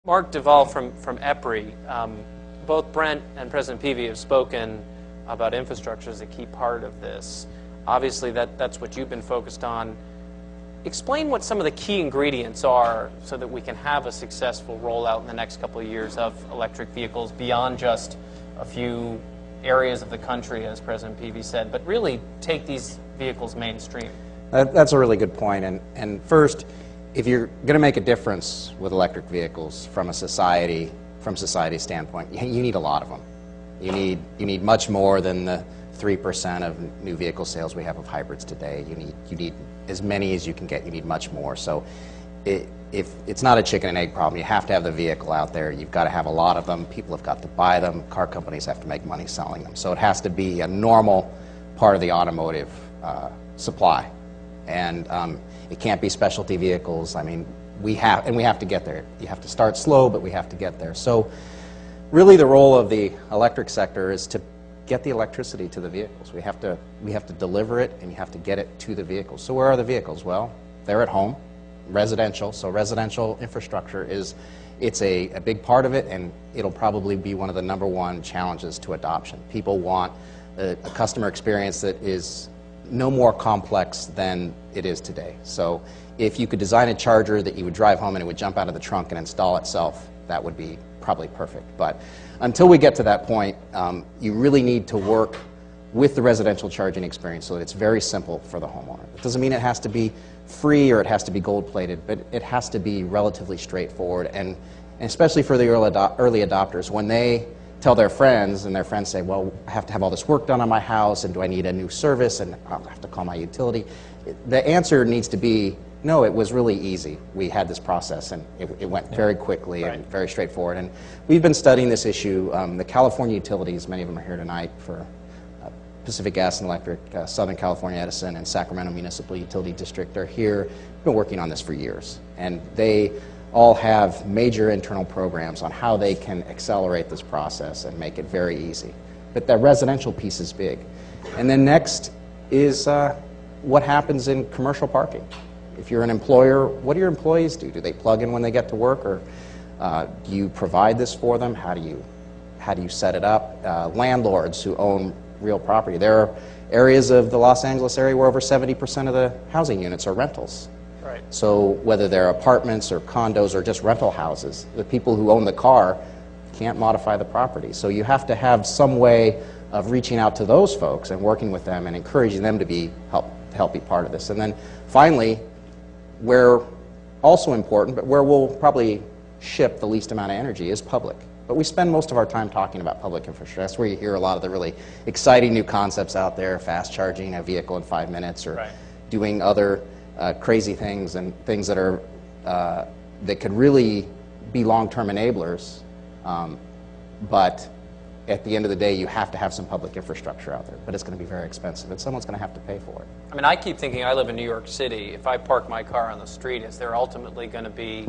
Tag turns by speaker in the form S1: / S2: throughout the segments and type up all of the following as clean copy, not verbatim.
S1: Mark Duvall from EPRI, both Brent and President Peevey have spoken about infrastructure as a key part of this. Obviously, that's what you've been focused on. Explain what some of the key ingredients are so that we can have a successful rollout in the next couple of years of electric vehicles beyond just a few areas of the country, as President Peevey said, but really take these vehicles mainstream.
S2: That's a really good point. And first, if you're going to make a difference with electric vehicles from society standpoint, you need a lot of them. You need much more than the 3% of new vehicle sales we have of hybrids today. You need as many as you can get. You need much more. So if it's not a chicken and egg problem, you have to have the vehicle out there. You've got to have a lot of them. People have got to buy them. Car companies have to make money selling them. So it has to be a normal part of the automotive supply. And it can't be specialty vehicles. I mean, we have to get there. You have to start slow, but we have to get there. So really the role of the electric sector is to get the electricity to the vehicles. We have to deliver it, and you have to get it to the vehicles. So where are the vehicles? Well, they're at home, residential. So residential infrastructure it's a big part of it, and it'll probably be one of the #1 challenges to adoption. People want a customer experience that is no more complex than it is today. So if you could design a charger that you would drive home and it would jump out of the trunk and install itself, that would be probably perfect. But until we get to that point, you really need to work with the residential charging experience so that it's very simple for the homeowner. It doesn't mean it has to be free or it has to be gold-plated, but it has to be relatively straightforward. And especially for the early adopters, when they tell their friends, and their friends say, well, I have to have all this work done on my house, and do I need a new service, and I'll have to call my utility. The answer needs to be, no, it was really easy. We had this process, and it went very quickly and very straightforward. And we've been studying this issue. The California utilities, many of them are here tonight for Pacific Gas and Electric, Southern California Edison, and Sacramento Municipal Utility District are here. We've been working on this for years, and they all have major internal programs on how they can accelerate this process and make it very easy. But that residential piece is big. And then next is what happens in commercial parking. If you're an employer, what do your employees do? Do they plug in when they get to work, or do you provide this for them? How do you set it up? Landlords who own real property. There are areas of the Los Angeles area where over 70% of the housing units are rentals.
S1: Right.
S2: So whether they're apartments or condos or just rental houses, the people who own the car can't modify the property. So you have to have some way of reaching out to those folks and working with them and encouraging them to help be part of this. And then finally, where also important, but where we'll probably ship the least amount of energy, is public. But we spend most of our time talking about public infrastructure. That's where you hear a lot of the really exciting new concepts out there, fast charging a vehicle in 5 minutes, or doing other crazy things and things that are that could really be long-term enablers. But at the end of the day, you have to have some public infrastructure out there. But it's going to be very expensive, and someone's going to have to pay for it.
S1: I mean, I keep thinking, I live in New York City. If I park my car on the street, is there ultimately going to be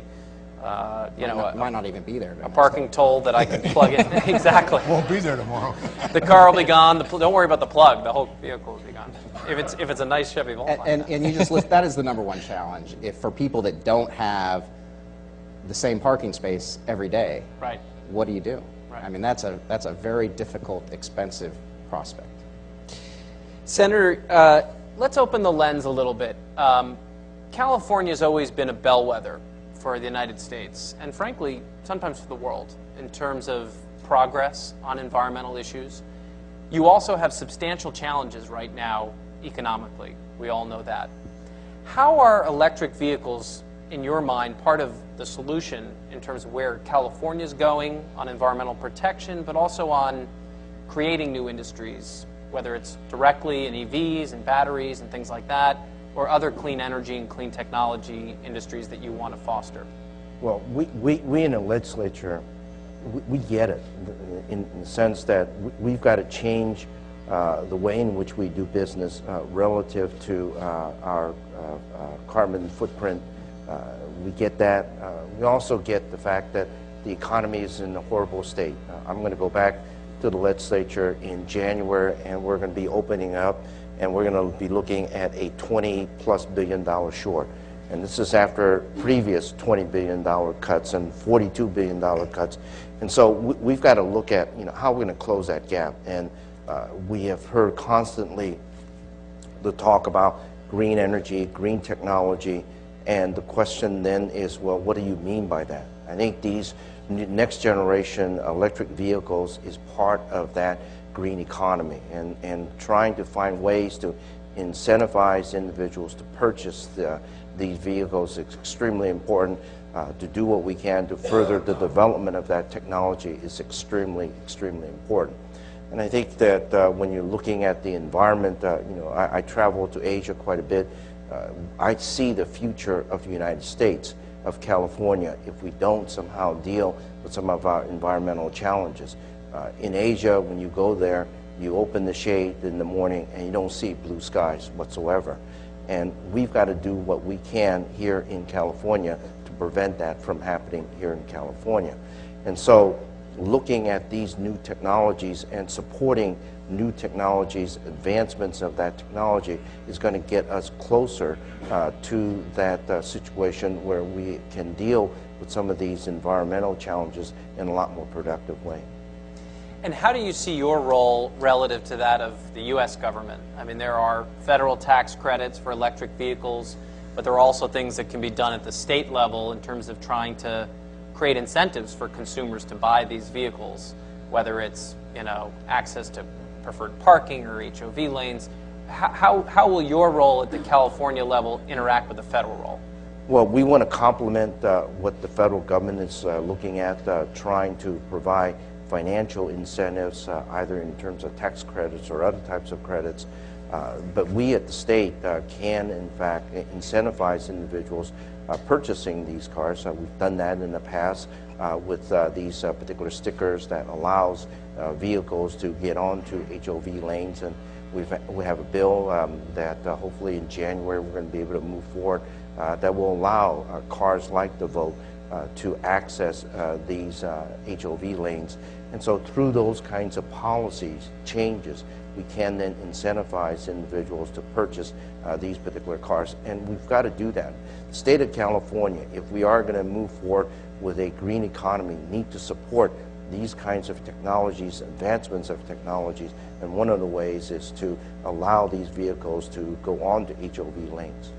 S2: might not even be there.
S1: A parking toll that I can plug in. Exactly.
S3: Won't be there tomorrow.
S1: The car will be gone. Don't worry about the plug. The whole vehicle will be gone. If it's a nice Chevy Volt.
S2: And you just list, that is the #1 challenge. If for people that don't have the same parking space every day,
S1: right,
S2: what do you do?
S1: Right.
S2: I mean, that's a very difficult, expensive prospect.
S1: Senator, let's open the lens a little bit. California's always been a bellwether for the United States, and frankly, sometimes for the world, in terms of progress on environmental issues. You also have substantial challenges right now economically. We all know that. How are electric vehicles, in your mind, part of the solution in terms of where California's going on environmental protection, but also on creating new industries, whether it's directly in EVs and batteries and things like that, or other clean energy and clean technology industries that you want to foster?
S4: Well, we in the legislature, we get it in the sense that we've got to change the way in which we do business relative to our carbon footprint. We get that. We also get the fact that the economy is in a horrible state. I'm going to go back to the legislature in January, and we're going to be opening up, and we're going to be looking at a $20+ billion short. And this is after previous $20 billion cuts and $42 billion cuts. And so we've got to look at, how we're going to close that gap. And we have heard constantly the talk about green energy, green technology, and the question then is, well, what do you mean by that? I think these next generation electric vehicles is part of that green economy, and trying to find ways to incentivize individuals to purchase these vehicles is extremely important. To do what we can to further the development of that technology is extremely, extremely important. And I think that when you're looking at the environment, I travel to Asia quite a bit. I see the future of the United States, of California, if we don't somehow deal with some of our environmental challenges. In Asia, when you go there, you open the shade in the morning and you don't see blue skies whatsoever. And we've got to do what we can here in California to prevent that from happening here in California. And so looking at these new technologies and supporting new technologies, advancements of that technology is going to get us closer to that situation where we can deal with some of these environmental challenges in a lot more productive way.
S1: And how do you see your role relative to that of the U.S. government? I mean, there are federal tax credits for electric vehicles, but there are also things that can be done at the state level in terms of trying to create incentives for consumers to buy these vehicles, whether it's, access to preferred parking or HOV lanes. How will your role at the California level interact with the federal role?
S4: Well, we want to complement what the federal government is looking at, trying to provide financial incentives, either in terms of tax credits or other types of credits. But we at the state can, in fact, incentivize individuals purchasing these cars. We've done that in the past with these particular stickers that allows vehicles to get onto HOV lanes. And we have a bill that hopefully in January we're going to be able to move forward that will allow cars like the Vogue to access these HOV lanes. And so through those kinds of policies, changes, we can then incentivize individuals to purchase these particular cars. And we've got to do that. The state of California, if we are going to move forward with a green economy, need to support these kinds of technologies, advancements of technologies. And one of the ways is to allow these vehicles to go on to HOV lanes.